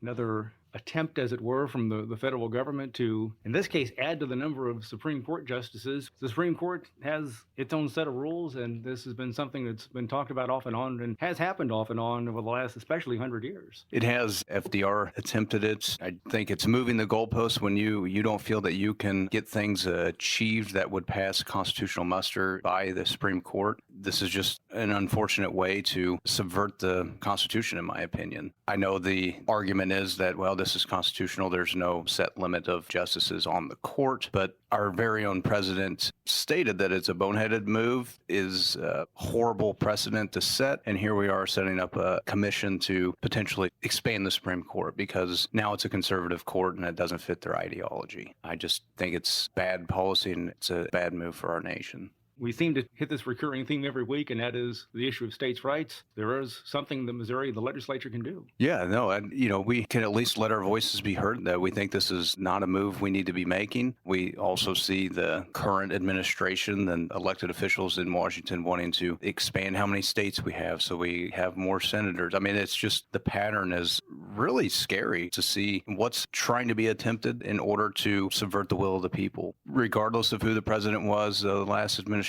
another attempt, as it were, from the federal government to, in this case, add to the number of Supreme Court justices. The Supreme Court has its own set of rules, and this has been something that's been talked about off and on and has happened off and on over the last, especially 100 years. It has. FDR attempted it. I think it's moving the goalposts when you don't feel that you can get things achieved that would pass constitutional muster by the Supreme Court. This is just an unfortunate way to subvert the Constitution, in my opinion. I know the argument is that, well, this is constitutional. There's no set limit of justices on the court, but our very own president stated that it's a boneheaded move, is a horrible precedent to set, and here we are setting up a commission to potentially expand the Supreme Court because now it's a conservative court and it doesn't fit their ideology. I just think it's bad policy and it's a bad move for our nation. We seem to hit this recurring theme every week, and that is the issue of states' rights. There is something that Missouri, the legislature, can do. Yeah, no, and we can at least let our voices be heard that we think this is not a move we need to be making. We also see the current administration and elected officials in Washington wanting to expand how many states we have so we have more senators. I mean, it's just the pattern is really scary to see what's trying to be attempted in order to subvert the will of the people. Regardless of who the president was, the last administration,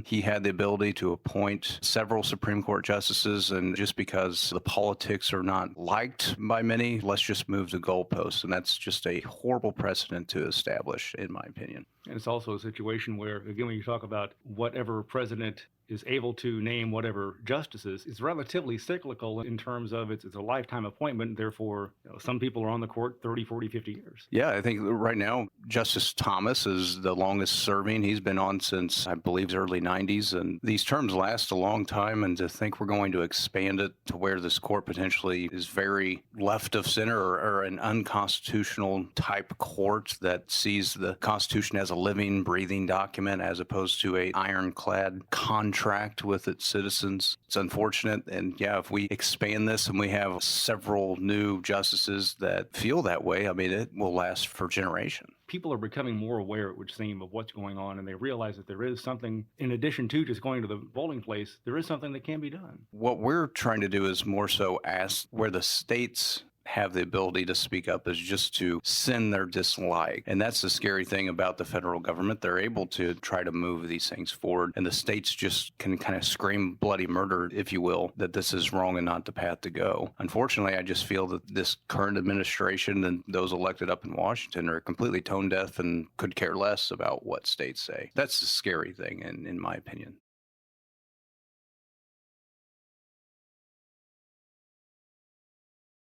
he had the ability to appoint several Supreme Court justices, and just because the politics are not liked by many, let's just move the goalposts, and that's just a horrible precedent to establish, in my opinion. And it's also a situation where, again, when you talk about whatever president is able to name whatever justices, it's relatively cyclical in terms of it's a lifetime appointment. Therefore, some people are on the court 30, 40, 50 years. Yeah, I think right now, Justice Thomas is the longest serving. He's been on since, I believe, the early 90s. And these terms last a long time. And to think we're going to expand it to where this court potentially is very left of center or an unconstitutional type court that sees the Constitution as a living, breathing document as opposed to a ironclad contract with its citizens. It's unfortunate. And yeah, if we expand this and we have several new justices that feel that way, I mean, it will last for generations. People are becoming more aware, it would seem, of what's going on, and they realize that there is something, in addition to just going to the polling place, there is something that can be done. What we're trying to do is more so ask where the states have the ability to speak up is just to send their dislike. And that's the scary thing about the federal government. They're able to try to move these things forward, and the states just can kind of scream bloody murder, if you will, that this is wrong and not the path to go. Unfortunately, I just feel that this current administration and those elected up in Washington are completely tone deaf and could care less about what states say. That's the scary thing, in my opinion.